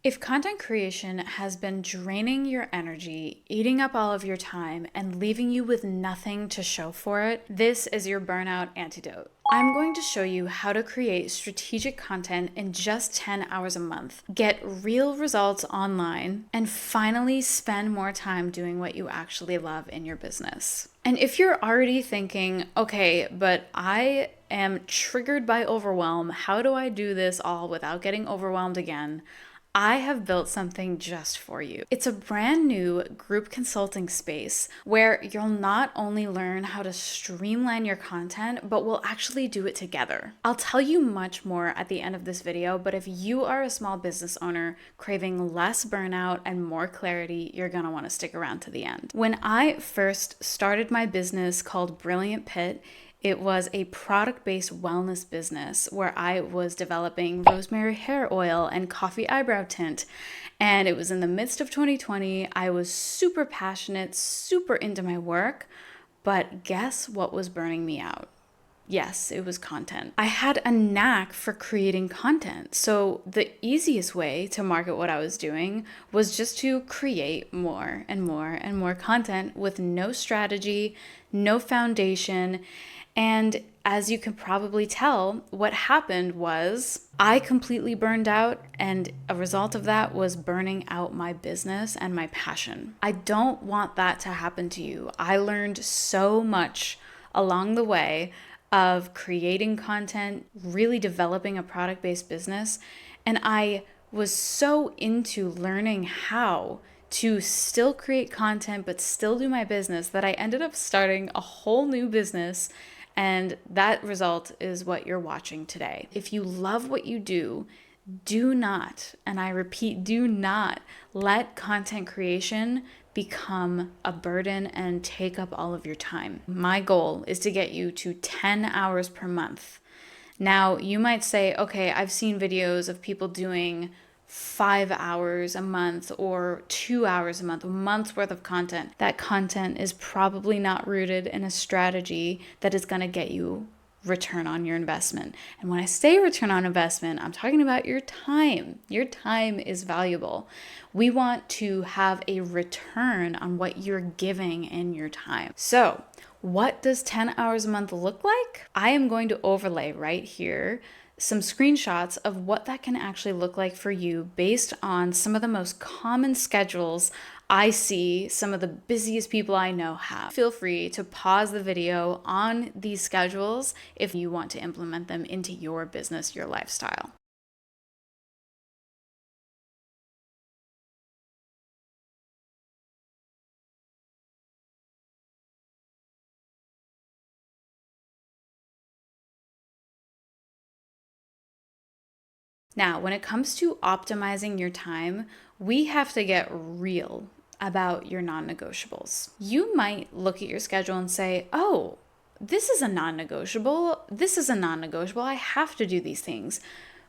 If content creation has been draining your energy, eating up all of your time, and leaving you with nothing to show for it, this is your burnout antidote. I'm going to show you how to create strategic content in just 10 hours a month, get real results online, and finally spend more time doing what you actually love in your business. And if you're already thinking, okay, but I am triggered by overwhelm, how do I do this all without getting overwhelmed again? I have built something just for you. It's a brand new group consulting space where you'll not only learn how to streamline your content, but we'll actually do it together. I'll tell you much more at the end of this video, but if you are a small business owner craving less burnout and more clarity, you're gonna wanna stick around to the end. When I first started my business called Brilliant Pit, it was a product-based wellness business where I was developing rosemary hair oil and coffee eyebrow tint. And it was in the midst of 2020. I was super passionate, super into my work, but guess what was burning me out? Yes, it was content. I had a knack for creating content. So the easiest way to market what I was doing was just to create more and more and more content with no strategy, no foundation. And as you can probably tell, what happened was I completely burned out, and a result of that was burning out my business and my passion. I don't want that to happen to you. I learned so much along the way of creating content, really developing a product-based business, and I was so into learning how to still create content but still do my business that I ended up starting a whole new business. And that result is what you're watching today. If you love what you do not, and I repeat, do not let content creation become a burden and take up all of your time. My goal is to get you to 10 hours per month. Now, you might say, okay, I've seen videos of people doing 5 hours a month or 2 hours a month's worth of content. That content is probably not rooted in a strategy that is going to get you return on your investment. And when I say return on investment, I'm talking about your time. Your time is valuable. We want to have a return on what you're giving in your time. So, what does 10 hours a month look like? I am going to overlay right here some screenshots of what that can actually look like for you based on some of the most common schedules I see some of the busiest people I know have. Feel free to pause the video on these schedules if you want to implement them into your business, your lifestyle. Now, when it comes to optimizing your time, we have to get real about your non-negotiables. You might look at your schedule and say, oh, this is a non-negotiable. This is a non-negotiable. I have to do these things.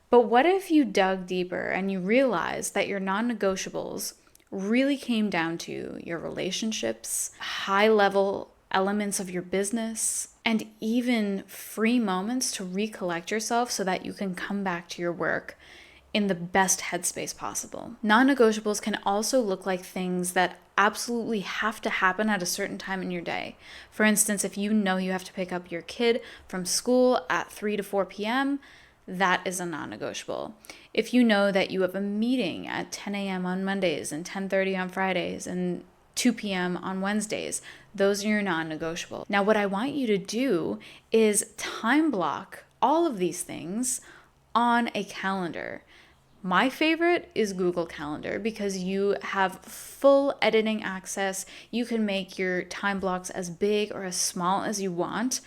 But what if you dug deeper and you realized that your non-negotiables really came down to your relationships, high-level elements of your business, and even free moments to recollect yourself so that you can come back to your work in the best headspace possible. Non-negotiables can also look like things that absolutely have to happen at a certain time in your day. For instance, if you know you have to pick up your kid from school at 3 to 4 p.m., that is a non-negotiable. If you know that you have a meeting at 10 a.m. on Mondays and 10:30 on Fridays and 2 p.m. on Wednesdays, those are your non-negotiable. Now, what I want you to do is time block all of these things on a calendar. My favorite is Google Calendar because you have full editing access. You can make your time blocks as big or as small as you want.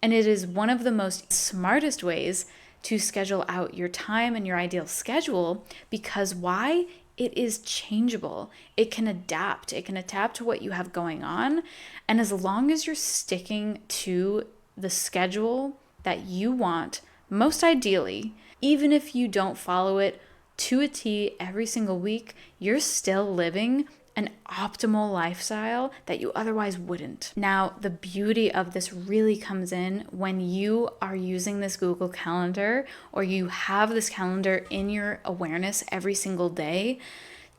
And it is one of the most smartest ways to schedule out your time and your ideal schedule because why? It is changeable. It can adapt. It can adapt to what you have going on. And as long as you're sticking to the schedule that you want, most ideally, even if you don't follow it to a T every single week, you're still living an optimal lifestyle that you otherwise wouldn't. Now, the beauty of this really comes in when you are using this Google Calendar, or you have this calendar in your awareness every single day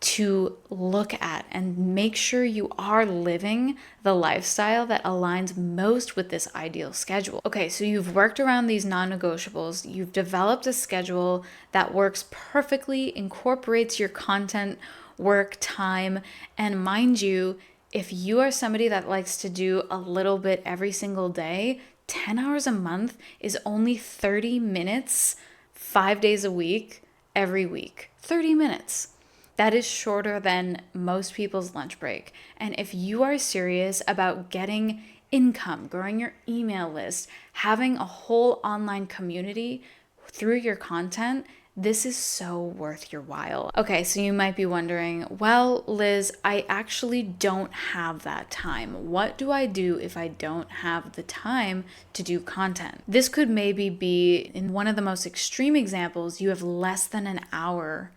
to look at and make sure you are living the lifestyle that aligns most with this ideal schedule. Okay, so you've worked around these non-negotiables, you've developed a schedule that works perfectly, incorporates your content, work, time, and mind you, if you are somebody that likes to do a little bit every single day, 10 hours a month is only 30 minutes, 5 days a week, every week. 30 minutes. That is shorter than most people's lunch break. And if you are serious about getting income, growing your email list, having a whole online community through your content, this is so worth your while. Okay, so you might be wondering, well, Liz, I actually don't have that time. What do I do if I don't have the time to do content? This could maybe be, in one of the most extreme examples, you have less than an hour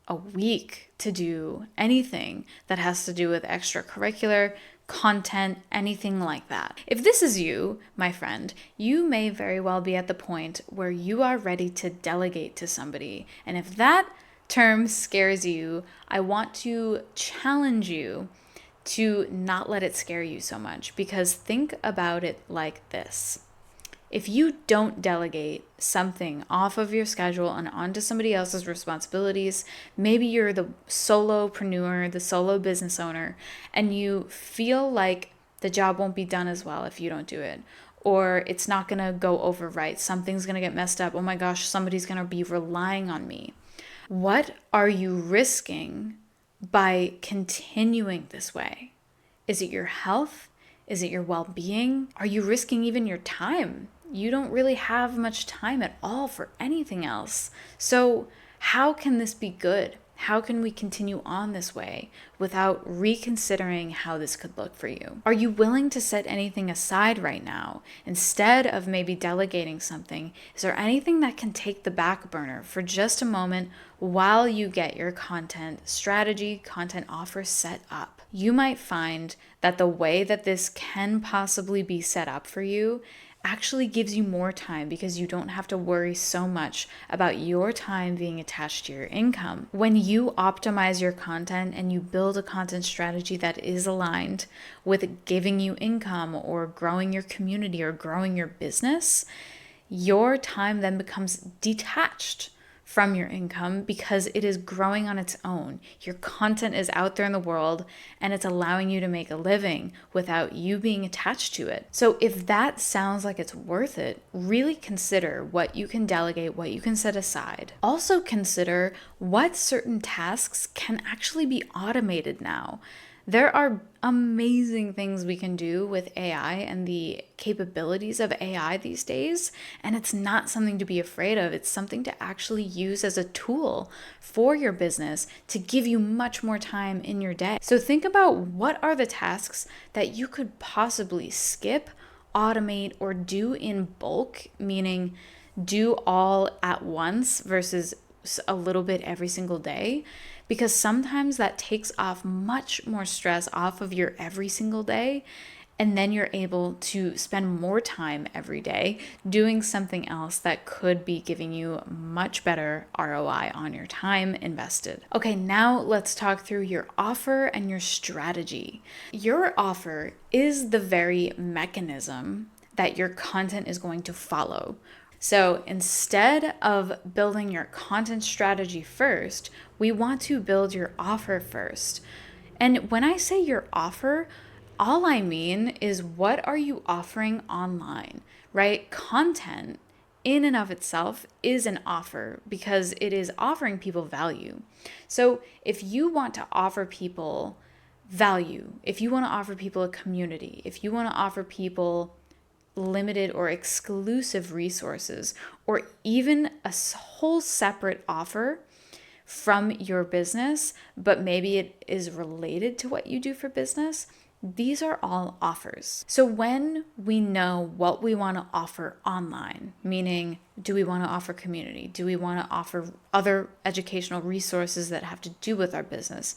a week to do anything that has to do with extracurricular content, anything like that. If this is you, my friend, you may very well be at the point where you are ready to delegate to somebody. And if that term scares you, I want to challenge you to not let it scare you so much, because think about it like this. If you don't delegate something off of your schedule and onto somebody else's responsibilities, maybe you're the solopreneur, the solo business owner, and you feel like the job won't be done as well if you don't do it, or it's not going to go over right, something's going to get messed up, oh my gosh, somebody's going to be relying on me. What are you risking by continuing this way? Is it your health? Is it your well-being? Are you risking even your time? You don't really have much time at all for anything else. So how can this be good? How can we continue on this way without reconsidering how this could look for you? Are you willing to set anything aside right now instead of maybe delegating something? Is there anything that can take the back burner for just a moment while you get your content strategy, content offer set up? You might find that the way that this can possibly be set up for you actually gives you more time, because you don't have to worry so much about your time being attached to your income. When you optimize your content and you build a content strategy that is aligned with giving you income or growing your community or growing your business, your time then becomes detached from your income because it is growing on its own. Your content is out there in the world and it's allowing you to make a living without you being attached to it. So if that sounds like it's worth it, really consider what you can delegate, what you can set aside. Also consider what certain tasks can actually be automated now. There are amazing things we can do with AI and the capabilities of AI these days, and it's not something to be afraid of. It's something to actually use as a tool for your business to give you much more time in your day. So think about, what are the tasks that you could possibly skip, automate, or do in bulk, meaning do all at once versus a little bit every single day, because sometimes that takes off much more stress off of your every single day, and then you're able to spend more time every day doing something else that could be giving you much better ROI on your time invested. Okay, now let's talk through your offer and your strategy. Your offer is the very mechanism that your content is going to follow. So instead of building your content strategy first, we want to build your offer first. And when I say your offer, all I mean is, what are you offering online, right? Content in and of itself is an offer because it is offering people value. So if you want to offer people value, if you want to offer people a community, if you want to offer people limited or exclusive resources, or even a whole separate offer from your business, but maybe it is related to what you do for business, these are all offers. So when we know what we want to offer online, meaning, do we want to offer community? Do we want to offer other educational resources that have to do with our business?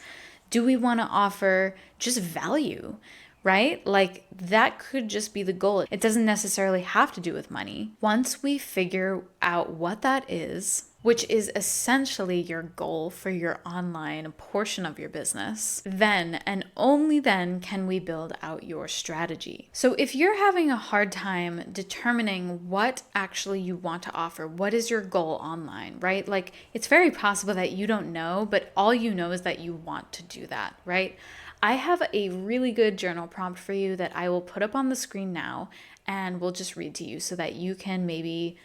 Do we want to offer just value, right? Like that could just be the goal. It doesn't necessarily have to do with money. Once we figure out what that is, which is essentially your goal for your online portion of your business, then and only then can we build out your strategy. So if you're having a hard time determining what actually you want to offer, what is your goal online, right? Like it's very possible that you don't know, but all you know is that you want to do that, right? I have a really good journal prompt for you that I will put up on the screen now and we'll just read to you so that you can maybe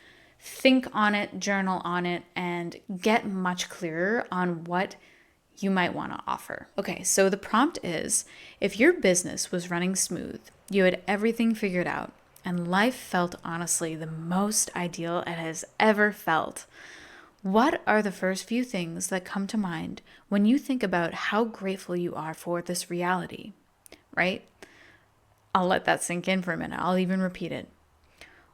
think on it, journal on it, and get much clearer on what you might want to offer. Okay, so the prompt is, if your business was running smooth, you had everything figured out, and life felt honestly the most ideal it has ever felt, what are the first few things that come to mind when you think about how grateful you are for this reality, right? I'll let that sink in for a minute. I'll even repeat it.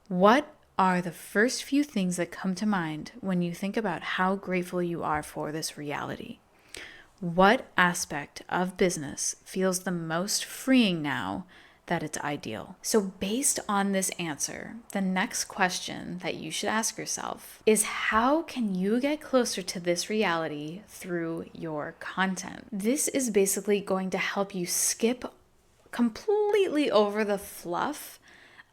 What are the first few things that come to mind when you think about how grateful you are for this reality? What aspect of business feels the most freeing now that it's ideal? So based on this answer, the next question that you should ask yourself is, how can you get closer to this reality through your content? This is basically going to help you skip completely over the fluff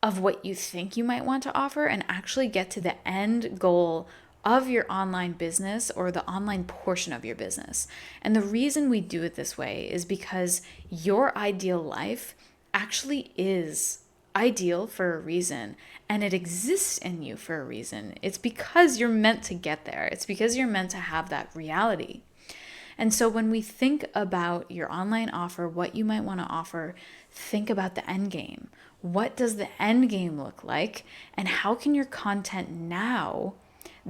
of what you think you might want to offer and actually get to the end goal of your online business or the online portion of your business. And the reason we do it this way is because your ideal life actually is ideal for a reason, and it exists in you for a reason. It's because you're meant to get there. It's because you're meant to have that reality. And so when we think about your online offer, what you might want to offer, think about the end game. What does the end game look like? And how can your content now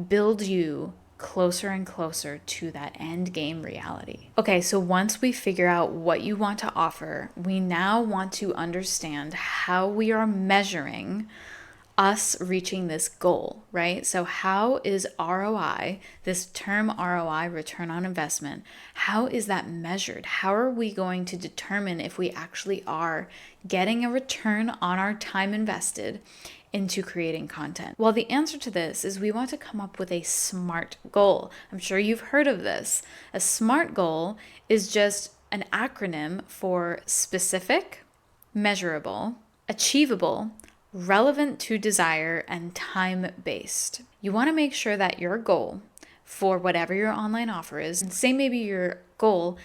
build you closer and closer to that end game reality? Okay, so once we figure out what you want to offer, we now want to understand how we are measuring us reaching this goal, right? So how is ROI, this term ROI, return on investment, how is that measured? How are we going to determine if we actually are getting a return on our time invested into creating content? Well, the answer to this is we want to come up with a SMART goal. I'm sure you've heard of this. A SMART goal is just an acronym for specific, measurable, achievable, relevant to desire, and time-based. You want to make sure that your goal for whatever your online offer is, and say maybe your goal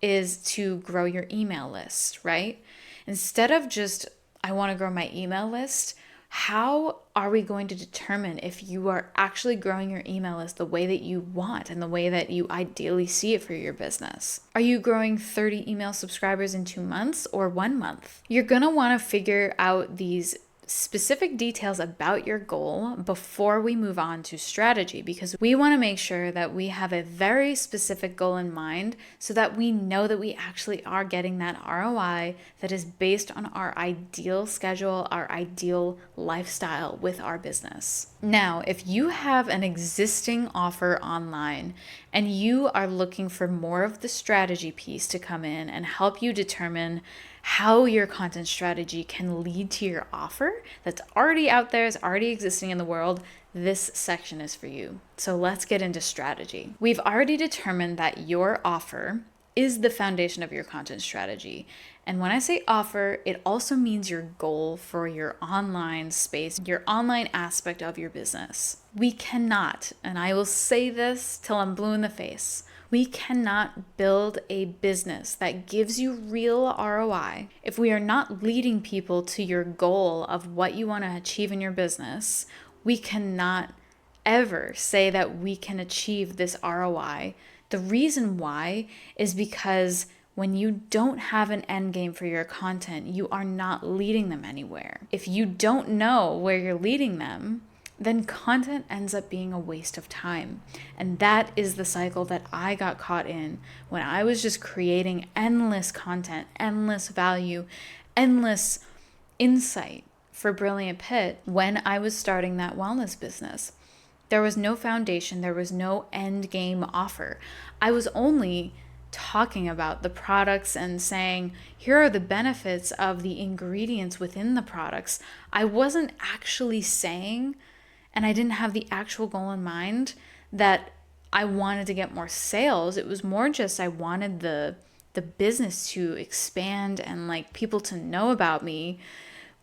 is to grow your email list, right? Instead of just, I want to grow my email list, how are we going to determine if you are actually growing your email list the way that you want and the way that you ideally see it for your business? Are you growing 30 email subscribers in 2 months or 1 month? You're going to want to figure out these specific details about your goal before we move on to strategy, because we want to make sure that we have a very specific goal in mind so that we know that we actually are getting that ROI that is based on our ideal schedule, our ideal lifestyle with our business. Now, if you have an existing offer online and you are looking for more of the strategy piece to come in and help you determine how your content strategy can lead to your offer that's already out there, is already existing in the world, this section is for you. So let's get into strategy. We've already determined that your offer is the foundation of your content strategy. And when I say offer, it also means your goal for your online space, your online aspect of your business. We cannot, and I will say this till I'm blue in the face, we cannot build a business that gives you real ROI if we are not leading people to your goal of what you want to achieve in your business. We cannot ever say that we can achieve this ROI. The reason why is because when you don't have an end game for your content, you are not leading them anywhere. If you don't know where you're leading them, then content ends up being a waste of time. And that is the cycle that I got caught in when I was just creating endless content, endless value, endless insight for Brilliant Pit when I was starting that wellness business. There was no foundation, there was no end game offer. I was only talking about the products and saying, here are the benefits of the ingredients within the products, I wasn't actually saying, and I didn't have the actual goal in mind, that I wanted to get more sales. It was more just I wanted the business to expand and like people to know about me,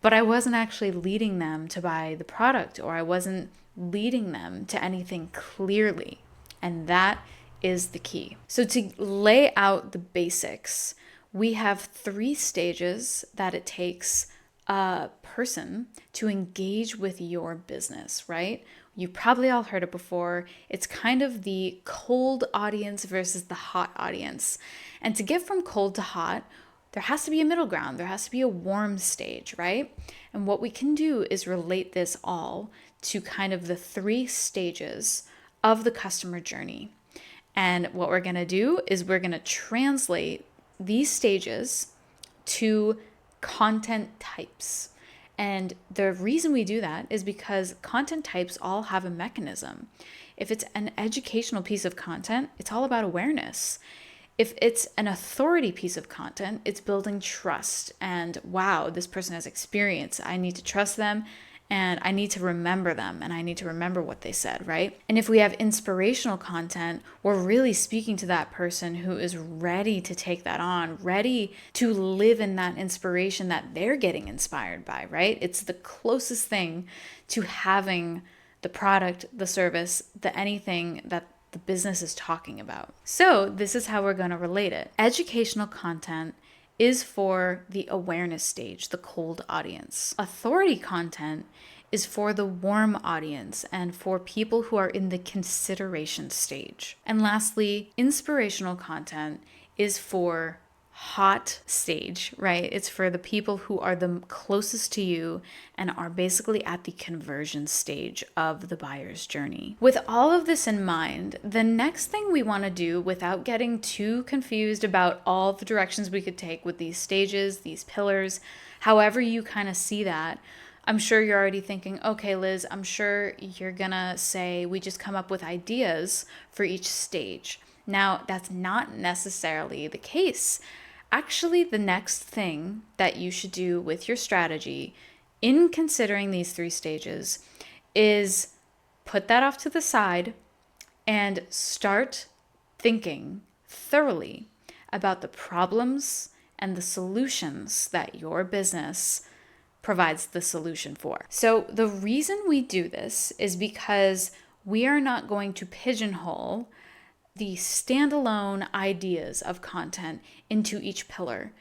but I wasn't actually leading them to buy the product, or I wasn't leading them to anything clearly. And that is the key. So to lay out the basics, we have 3 stages that it takes a person to engage with your business, right? You probably all heard it before. It's kind of the cold audience versus the hot audience. And to get from cold to hot, there has to be a middle ground. There has to be a warm stage, right? And what we can do is relate this all to kind of the 3 stages of the customer journey. And what we're going to do is we're going to translate these stages to content types. And the reason we do that is because content types all have a mechanism. If it's an educational piece of content, it's all about awareness. If it's an authority piece of content, it's building trust. And wow, this person has experience. I need to trust them, and I need to remember them, and I need to remember what they said, right? And if we have inspirational content, we're really speaking to that person who is ready to take that on, ready to live in that inspiration that they're getting inspired by, right? It's the closest thing to having the product, the service, the anything that the business is talking about. So this is how we're going to relate it. Educational content is for the awareness stage, the cold audience. Authority content is for the warm audience and for people who are in the consideration stage. And lastly, inspirational content is for hot stage, right? It's for the people who are the closest to you and are basically at the conversion stage of the buyer's journey. With all of this in mind, the next thing we want to do, without getting too confused about all the directions we could take with these stages, these pillars, however you kind of see that, I'm sure you're already thinking, okay, Liz, I'm sure you're gonna say we just come up with ideas for each stage. Now, that's not necessarily the case. Actually, the next thing that you should do with your strategy in considering these 3 stages is put that off to the side and start thinking thoroughly about the problems and the solutions that your business provides the solution for. So the reason we do this is because we are not going to pigeonhole the standalone ideas of content into each pillar.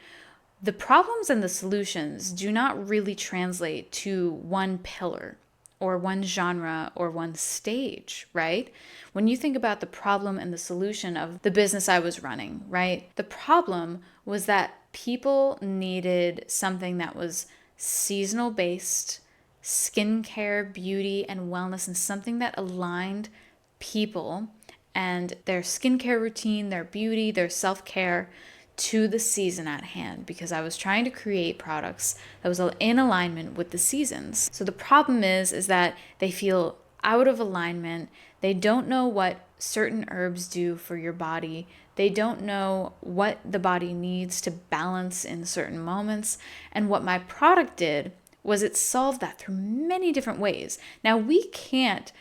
The problems and the solutions do not really translate to one pillar or one genre or one stage, right? When you think about the problem and the solution of the business I was running, right? The problem was that people needed something that was seasonal based, skincare, beauty, and wellness, and something that aligned people and their skincare routine, their beauty, their self-care to the season at hand, because I was trying to create products that was in alignment with the seasons. So the problem is that they feel out of alignment. They don't know what certain herbs do for your body. They don't know what the body needs to balance in certain moments. And what my product did was it solved that through many different ways. Now, we can't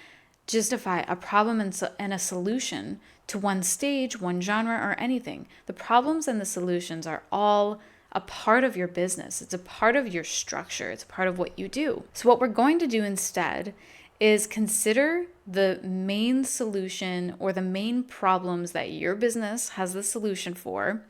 justify a problem and a solution to one stage, one genre, or anything. The problems and the solutions are all a part of your business. It's a part of your structure. It's a part of what you do. So what we're going to do instead is consider the main solution or the main problems that your business has the solution for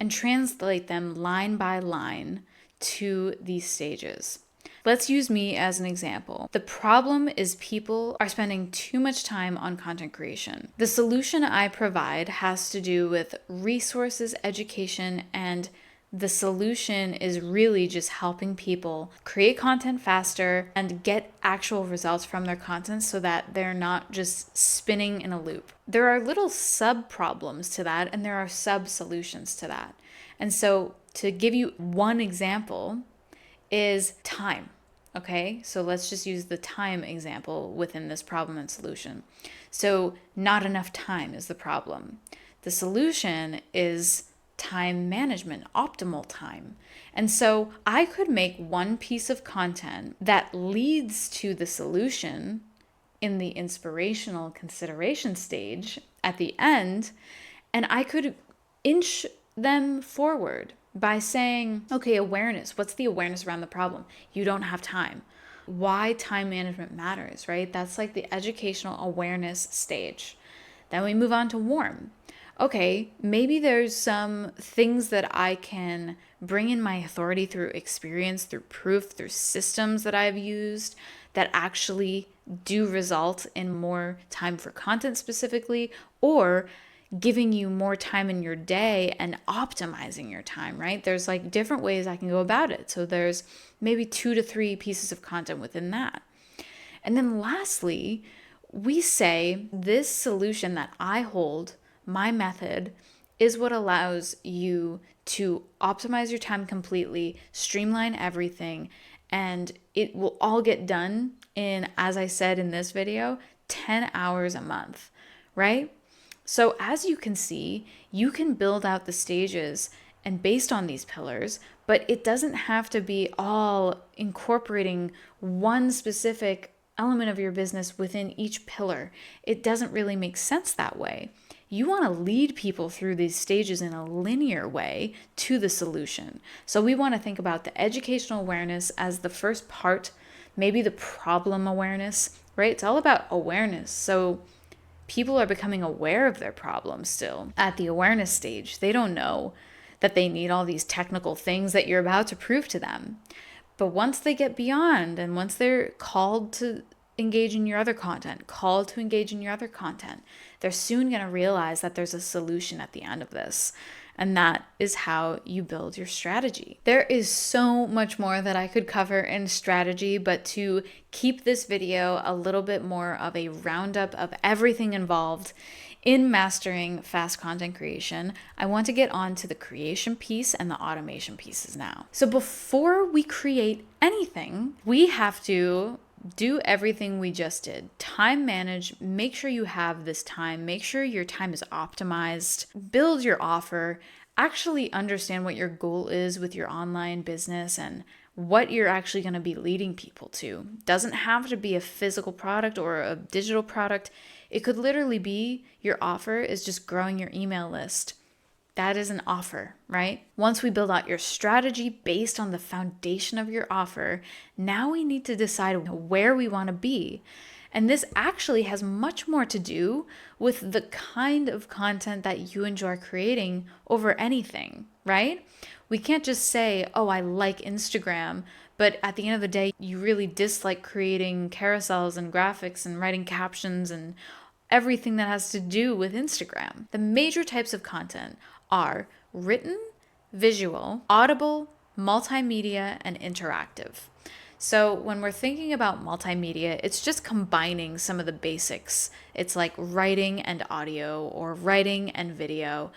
and translate them line by line to these stages. Let's use me as an example. The problem is people are spending too much time on content creation. The solution I provide has to do with resources, education, and the solution is really just helping people create content faster and get actual results from their content so that they're not just spinning in a loop. There are little sub-problems to that, and there are sub-solutions to that. And so to give you one example is time. Okay, so let's just use the time example within this problem and solution. So not enough time is the problem. The solution is time management, optimal time. And so I could make one piece of content that leads to the solution in the inspirational consideration stage at the end, and I could inch them forward by saying, okay, awareness. What's the awareness around the problem? You don't have time. Why time management matters, right? That's like the educational awareness stage. Then we move on to warm. Okay, maybe there's some things that I can bring in my authority through experience, through proof, through systems that I've used that actually do result in more time for content specifically, or giving you more time in your day and optimizing your time, right? There's like different ways I can go about it. So there's maybe 2 to 3 pieces of content within that. And then lastly, we say this solution that I hold, my method, is what allows you to optimize your time completely, streamline everything, and it will all get done in, as I said in this video, 10 hours a month, right? So as you can see, you can build out the stages and based on these pillars, but it doesn't have to be all incorporating one specific element of your business within each pillar. It doesn't really make sense that way. You want to lead people through these stages in a linear way to the solution. So we want to think about the educational awareness as the first part, maybe the problem awareness, right? It's all about awareness. So people are becoming aware of their problems still at the awareness stage. They don't know that they need all these technical things that you're about to prove to them. But once they get beyond and once they're called to engage in your other content, they're soon going to realize that there's a solution at the end of this. And that is how you build your strategy. There is so much more that I could cover in strategy, but to keep this video a little bit more of a roundup of everything involved in mastering fast content creation, I want to get on to the creation piece and the automation pieces now. So before we create anything, we have to do everything we just did. Time manage, make sure you have this time, make sure your time is optimized, build your offer, actually understand what your goal is with your online business and what you're actually going to be leading people to. Doesn't have to be a physical product or a digital product. It could literally be your offer is just growing your email list. That is an offer, right? Once we build out your strategy based on the foundation of your offer, now we need to decide where we want to be. And this actually has much more to do with the kind of content that you enjoy creating over anything, right? We can't just say, oh, I like Instagram, but at the end of the day, you really dislike creating carousels and graphics and writing captions and everything that has to do with Instagram. The major types of content are written, visual, audible, multimedia, and interactive. So when we're thinking about multimedia, it's just combining some of the basics. It's like writing and audio or writing and video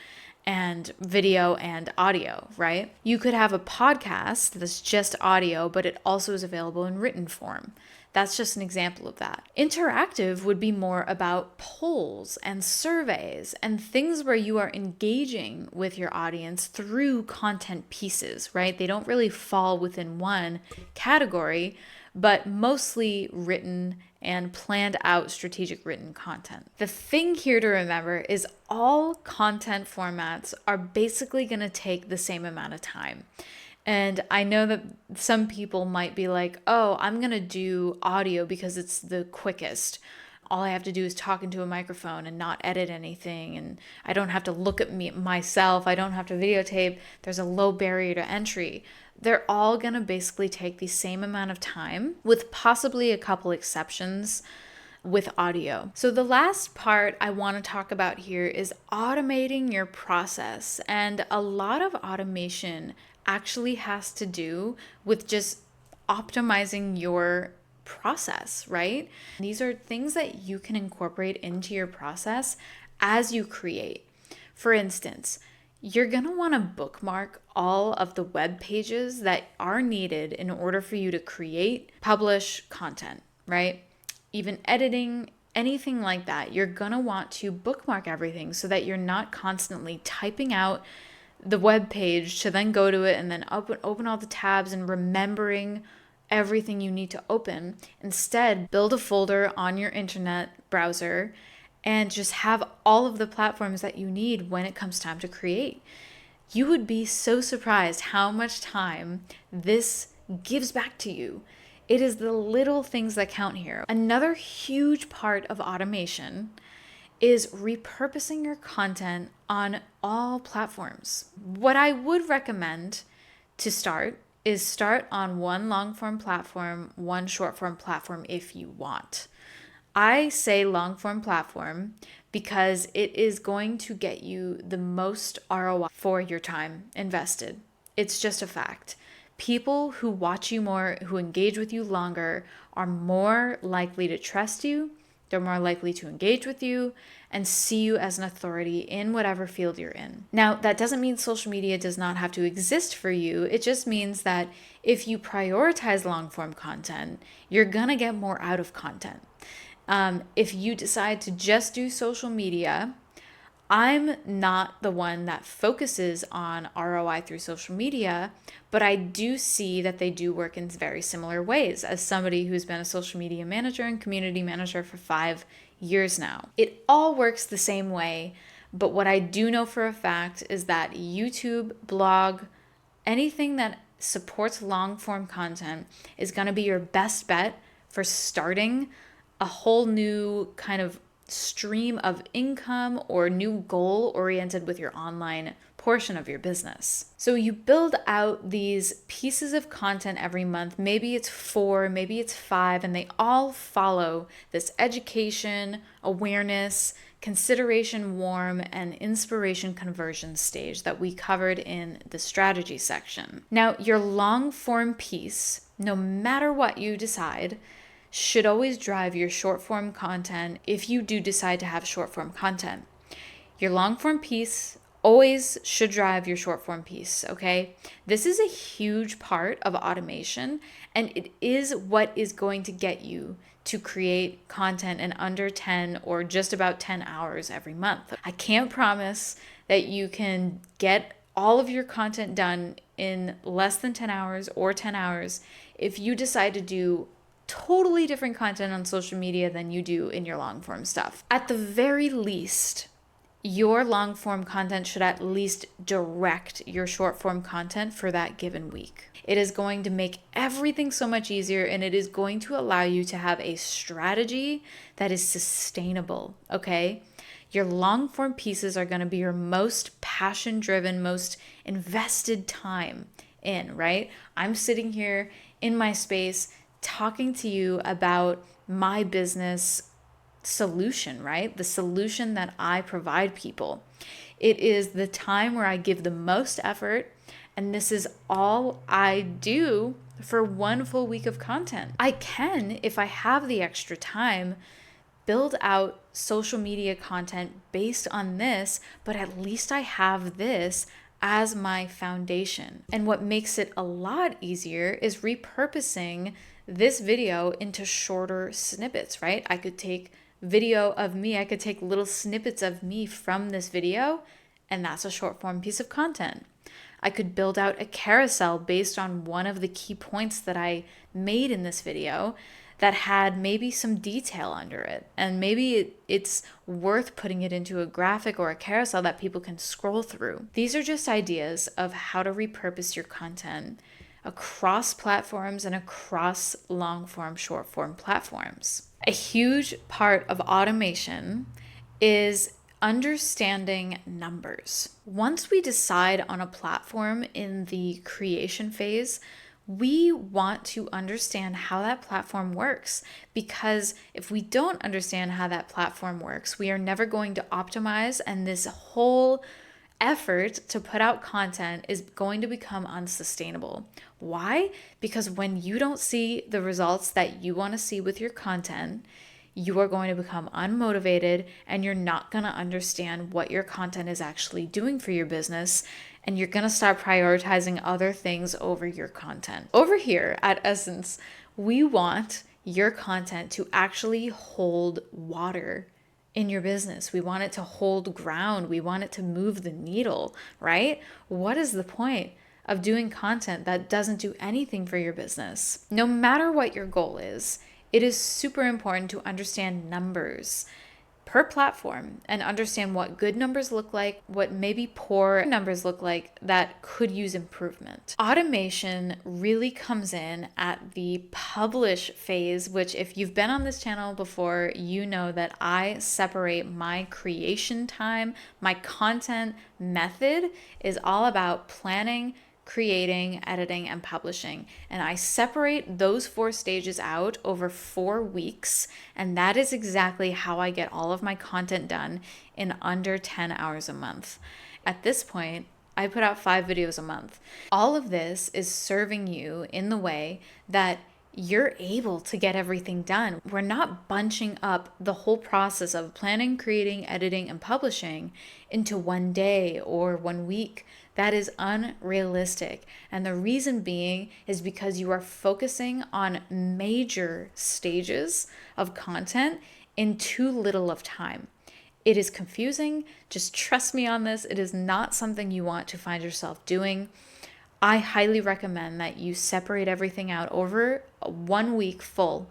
and audio, right? You could have a podcast that's just audio, but it also is available in written form. That's just an example of that. Interactive would be more about polls and surveys and things where you are engaging with your audience through content pieces, right? They don't really fall within one category, but mostly written and planned out strategic written content. The thing here to remember is all content formats are basically going to take the same amount of time. And I know that some people might be like, oh, I'm going to do audio because it's the quickest. All I have to do is talk into a microphone and not edit anything. And I don't have to look at myself. I don't have to videotape. There's a low barrier to entry. They're all going to basically take the same amount of time with possibly a couple exceptions with audio. So the last part I want to talk about here is automating your process. And a lot of automation actually has to do with just optimizing your process, right? These are things that you can incorporate into your process as you create. For instance, you're going to want to bookmark all of the web pages that are needed in order for you to create, publish content, right? Even editing anything like that, you're going to want to bookmark everything so that you're not constantly typing out the web page to then go to it and then open all the tabs and remembering everything you need to open. Instead, build a folder on your internet browser and just have all of the platforms that you need when it comes time to create. You would be so surprised how much time this gives back to you. It is the little things that count here. Another huge part of automation is repurposing your content on all platforms. What I would recommend to start is start on one long form platform, one short form platform if you want. I say long form platform because it is going to get you the most ROI for your time invested. It's just a fact. People who watch you more, who engage with you longer, are more likely to trust you. They're more likely to engage with you and see you as an authority in whatever field you're in. Now, that doesn't mean social media does not have to exist for you. It just means that if you prioritize long form content, you're gonna get more out of content. If you decide to just do social media, I'm not the one that focuses on ROI through social media, but I do see that they do work in very similar ways as somebody who's been a social media manager and community manager for 5 years now. It all works the same way, but what I do know for a fact is that YouTube, blog, anything that supports long form content is going to be your best bet for starting a whole new kind of stream of income or new goal oriented with your online portion of your business. So you build out these pieces of content every month. Maybe it's 4, maybe it's 5, and they all follow this education, awareness, consideration, warm, and inspiration conversion stage that we covered in the strategy section. Now, your long form piece, no matter what you decide, should always drive your short form content if you do decide to have short form content. Your long form piece always should drive your short form piece, okay? This is a huge part of automation, and it is what is going to get you to create content in under 10 or just about 10 hours every month. I can't promise that you can get all of your content done in less than 10 hours or 10 hours if you decide to do totally different content on social media than you do in your long form stuff. At the very least, your long form content should at least direct your short form content for that given week. It is going to make everything so much easier, and it is going to allow you to have a strategy that is sustainable, okay? Your long form pieces are going to be your most passion driven, most invested time in, right? I'm sitting here in my space talking to you about my business solution, right? The solution that I provide people. It is the time where I give the most effort, and this is all I do for one full week of content. I can, if I have the extra time, build out social media content based on this, but at least I have this as my foundation. And what makes it a lot easier is repurposing this video into shorter snippets, right? I could take video of me, I could take little snippets of me from this video, and that's a short form piece of content. I could build out a carousel based on one of the key points that I made in this video that had maybe some detail under it. And maybe it's worth putting it into a graphic or a carousel that people can scroll through. These are just ideas of how to repurpose your content across platforms and across long form, short form platforms. A huge part of automation is understanding numbers. Once we decide on a platform in the creation phase, we want to understand how that platform works, because if we don't understand how that platform works, we are never going to optimize, and this whole effort to put out content is going to become unsustainable. Why? Because when you don't see the results that you want to see with your content, you are going to become unmotivated, and you're not going to understand what your content is actually doing for your business, and you're going to start prioritizing other things over your content. Over here at Essence, we want your content to actually hold water in your business. We want it to hold ground. We want it to move the needle, right? What is the point of doing content that doesn't do anything for your business? No matter what your goal is, it is super important to understand numbers per platform and understand what good numbers look like, what maybe poor numbers look like that could use improvement. Automation really comes in at the publish phase, which if you've been on this channel before, you know that I separate my creation time. My content method is all about planning, creating, editing, and publishing. And I separate those 4 stages out over 4 weeks. And that is exactly how I get all of my content done in under 10 hours a month. At this point, I put out 5 videos a month. All of this is serving you in the way that you're able to get everything done. We're not bunching up the whole process of planning, creating, editing, and publishing into one day or 1 week. That is unrealistic. And the reason being is because you are focusing on major stages of content in too little of time. It is confusing. Just trust me on this. It is not something you want to find yourself doing. I highly recommend that you separate everything out over 1 week full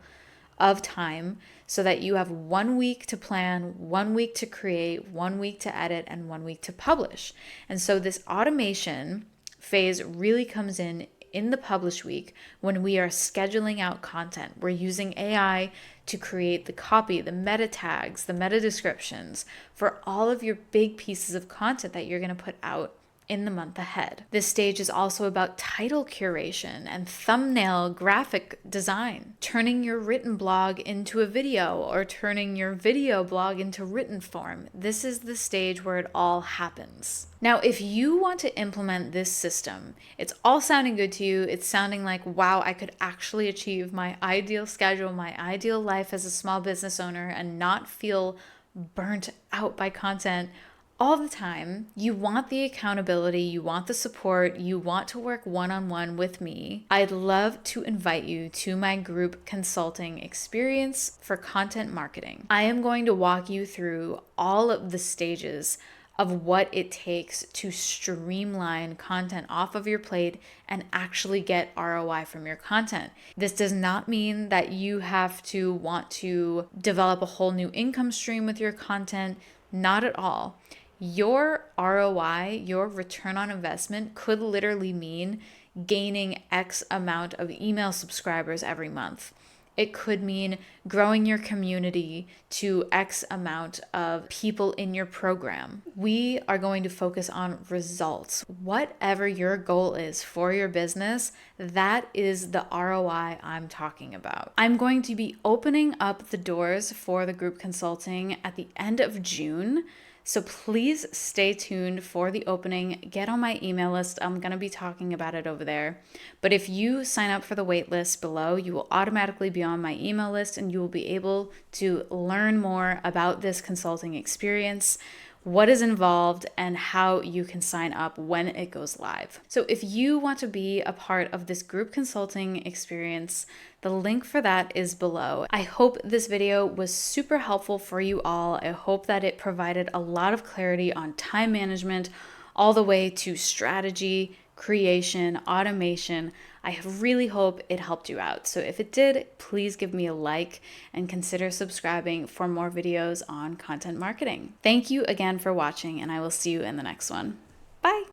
of time so that you have 1 week to plan, 1 week to create, 1 week to edit, and 1 week to publish. And so this automation phase really comes in the publish week when we are scheduling out content. We're using AI to create the copy, the meta tags, the meta descriptions for all of your big pieces of content that you're going to put out in the month ahead. This stage is also about title curation and thumbnail graphic design, turning your written blog into a video or turning your video blog into written form. This is the stage where it all happens. Now, if you want to implement this system, it's all sounding good to you. It's sounding like, wow, I could actually achieve my ideal schedule, my ideal life as a small business owner and not feel burnt out by content all the time. You want the accountability, you want the support, you want to work one-on-one with me. I'd love to invite you to my group consulting experience for content marketing. I am going to walk you through all of the stages of what it takes to streamline content off of your plate and actually get ROI from your content. This does not mean that you have to want to develop a whole new income stream with your content. Not at all. Your ROI, your return on investment, could literally mean gaining X amount of email subscribers every month. It could mean growing your community to X amount of people in your program. We are going to focus on results. Whatever your goal is for your business, that is the ROI I'm talking about. I'm going to be opening up the doors for the group consulting at the end of June. So please stay tuned for the opening. Get on my email list. I'm going to be talking about it over there. But if you sign up for the waitlist below, you will automatically be on my email list and you will be able to learn more about this consulting experience, what is involved, and how you can sign up when it goes live. So if you want to be a part of this group consulting experience, the link for that is below. I hope this video was super helpful for you all. I hope that it provided a lot of clarity on time management, all the way to strategy, creation, automation. I really hope it helped you out. So if it did, please give me a like and consider subscribing for more videos on content marketing. Thank you again for watching, and I will see you in the next one. Bye.